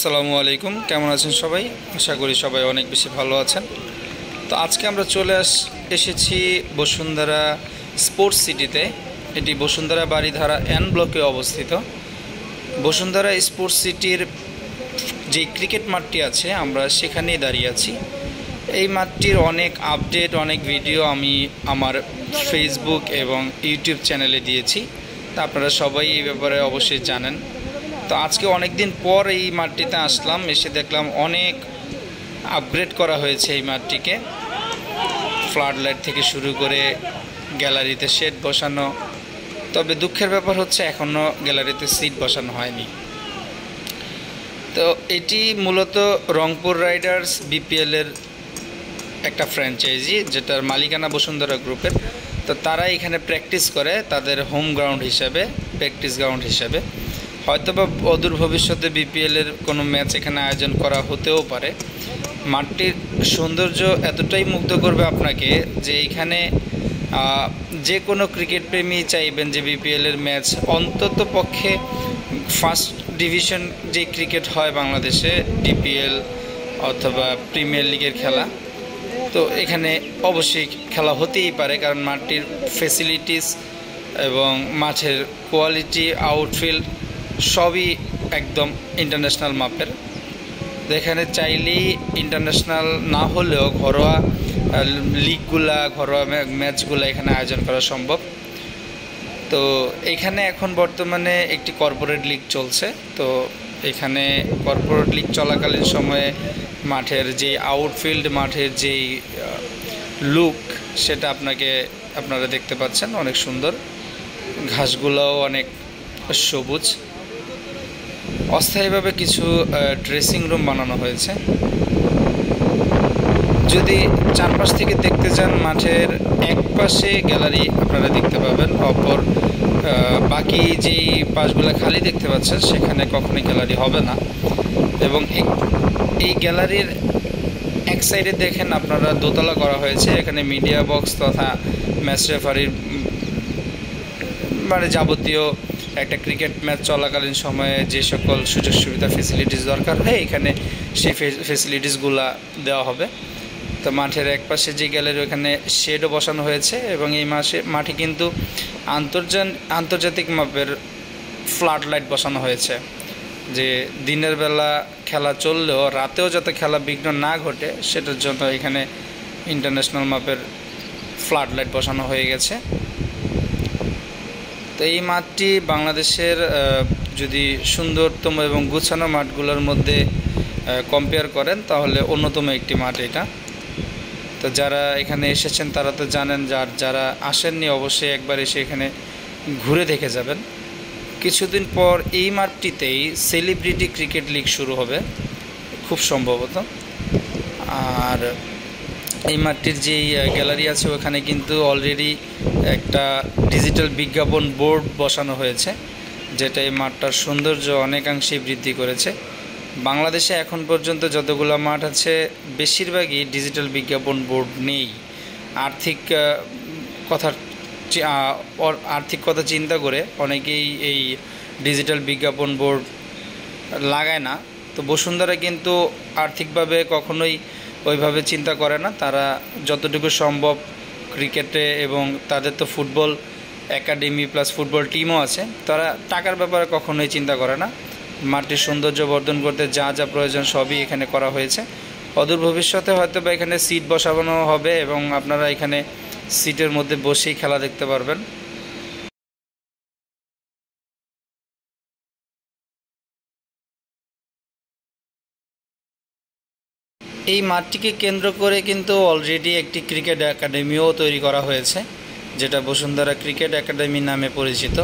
আসসালামু আলাইকুম, কেমন আছেন সবাই? আশা করি সবাই অনেক বেশি ভালো আছেন। তো আজকে আমরা চলে এসেছি বসুন্ধরা স্পোর্টস সিটিতে। এটি বসুন্ধরা বারিধারা এন ব্লকে অবস্থিত। বসুন্ধরা স্পোর্টস সিটির যে ক্রিকেট মাঠটি আছে আমরা সেখানেই দাঁড়িয়ে আছি। এই মাঠটির অনেক আপডেট, অনেক ভিডিও আমি আমার ফেসবুক এবং ইউটিউব চ্যানেলে দিয়েছি, তা আপনারা সবাই এই ব্যাপারে অবশ্যই জানেন। তো আজকে অনেক দিন পর এই মাঠটিতে আসলাম, এসে দেখলাম অনেক আপগ্রেড করা হয়েছে এই মাঠটিকে। ফ্লাড লাইট থেকে শুরু করে গ্যালারিতে শেড বসানো, তবে দুঃখের ব্যাপার হচ্ছে এখনও গ্যালারিতে সিট বসানো হয়নি। তো এটি মূলত রংপুর রাইডার্স বিপিএলের একটা ফ্র্যাঞ্চাইজি, যেটার মালিকানা বসুন্ধরা গ্রুপের। তো তারা এখানে প্র্যাকটিস করে তাদের হোম গ্রাউন্ড হিসাবে, প্র্যাকটিস গ্রাউন্ড হিসাবে। হয়তোবা অদূর ভবিষ্যতে বিপিএলের কোনো ম্যাচ এখানে আয়োজন করা হতেও পারে। মাঠটির সৌন্দর্য এতটাই মুগ্ধ করবে আপনাকে যে এখানে যে কোনো ক্রিকেট প্রেমী চাইবেন যে বিপিএলের ম্যাচ অন্তত পক্ষে ফার্স্ট ডিভিশন যে ক্রিকেট হয় বাংলাদেশে, ডিপিএল অথবা প্রিমিয়ার লিগের খেলা, তো এখানে অবশ্যই খেলা হতেই পারে, কারণ মাঠটির ফেসিলিটিস এবং মাঠের কোয়ালিটি, আউটফিল্ড সবই একদম ইন্টারন্যাশনাল মাপের। এখানে চাইলেই ইন্টারন্যাশনাল না হলেও ঘরোয়া লিগগুলা, ঘরোয়া ম্যাচগুলো এখানে আয়োজন করা সম্ভব। তো এখানে এখন বর্তমানে একটি কর্পোরেট লিগ চলছে। তো এখানে কর্পোরেট লিগ চলাকালীন সময়ে মাঠের যে আউটফিল্ড, মাঠের যেই লুক, সেটা আপনারা দেখতে পাচ্ছেন, অনেক সুন্দর। ঘাসগুলোও অনেক সবুজ। অস্থায়ীভাবে কিছু ড্রেসিং রুম বানানো হয়েছে। যদি চারপাশ থেকে দেখতে যান, মাঠের এক পাশে গ্যালারি আপনারা দেখতে পাবেন, অপর বাকি যেই পাশগুলো খালি দেখতে পাচ্ছেন সেখানে কখনোই গ্যালারি হবে না। এবং এই গ্যালারির এক সাইডে দেখেন আপনারা দোতলা করা হয়েছে। এখানে মিডিয়া বক্স তথা ম্যাচ রেফারির মানে যাবতীয় একটা ক্রিকেট ম্যাচ চলাকালীন সময়ে যে সকল সুযোগ সুবিধা, ফেসিলিটিস দরকার হয় এখানে সেই ফেসিলিটিসগুলো দেওয়া হবে। তো মাঠের এক পাশে যে গ্যালারি, ওখানে শেডও বসানো হয়েছে এবং এই মাঠে কিন্তু আন্তর্জাতিক মাপের ফ্লাড লাইট বসানো হয়েছে, যে দিনের বেলা খেলা চললেও রাতেও যাতে খেলা বিঘ্ন না ঘটে সেটার জন্য এখানে ইন্টারন্যাশনাল মাপের ফ্লাড লাইট বসানো হয়ে গেছে। তো এই মাঠটি বাংলাদেশের যদি সুন্দরতম এবং গুছানো মাঠগুলোর মধ্যে কম্পেয়ার করেন তাহলে অন্যতম একটি মাঠ এটা। তো যারা এখানে এসেছেন তারা তো জানেন, যারা আসেননি অবশ্যই একবার এসে এখানে ঘুরে দেখে যাবেন। কিছুদিন পর এই মাঠটিতেই সেলিব্রিটি ক্রিকেট লিগ শুরু হবে খুব সম্ভবত। আর এই মাঠটির যেই গ্যালারি আছে ওখানে কিন্তু অলরেডি একটা ডিজিটাল বিজ্ঞাপন বোর্ড বসানো হয়েছে, যেটা এই মাঠটার সৌন্দর্য অনেকাংশেই বৃদ্ধি করেছে। বাংলাদেশে এখন পর্যন্ত যতগুলো মাঠ আছে বেশিরভাগই ডিজিটাল বিজ্ঞাপন বোর্ড নেই। আর্থিক কথা চিন্তা করে অনেকেই এই ডিজিটাল বিজ্ঞাপন বোর্ড লাগায় না। তো বসুন্ধরা কিন্তু আর্থিকভাবে কখনোই ওইভাবে চিন্তা করে না। তারা যতটুকু সম্ভব ক্রিকেটে, এবং তাদের তো ফুটবল একাডেমি প্লাস ফুটবল টিমও আছে, তারা টাকার ব্যাপারে কখনোই চিন্তা করে না। মাঠটির সৌন্দর্য বর্ধন করতে যা যা প্রয়োজন সবই এখানে করা হয়েছে। অদূর ভবিষ্যতে হয়তো বা এখানে সিট বসানো হবে এবং আপনারা এখানে সিটের মধ্যে বসেই খেলা দেখতে পারবেন। এই মাঠটিকে কেন্দ্র করে কিন্তু অলরেডি একটি ক্রিকেট একাডেমিও তৈরি করা হয়েছে, যেটা বসুন্ধরা ক্রিকেট একাডেমি নামে পরিচিত।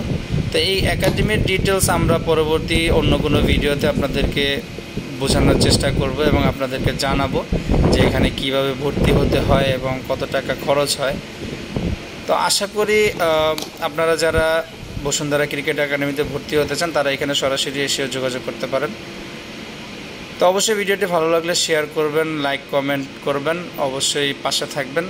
তো এই একাডেমির ডিটেলস আমরা পরবর্তী অন্য কোনো ভিডিওতে আপনাদেরকে বোঝানোর চেষ্টা করব এবং আপনাদেরকে জানাবো যে এখানে কিভাবে ভর্তি হতে হয় এবং কত টাকা খরচ হয়। তো আশা করি আপনারা যারা বসুন্ধরা ক্রিকেট একাডেমিতে ভর্তি হতে চান তারা এখানে সরাসরি এসেও যোগাযোগ করতে পারেন। তো অবশ্যই ভিডিওটি ভালো লাগলে শেয়ার করবেন, লাইক কমেন্ট করবেন, অবশ্যই পাশে থাকবেন।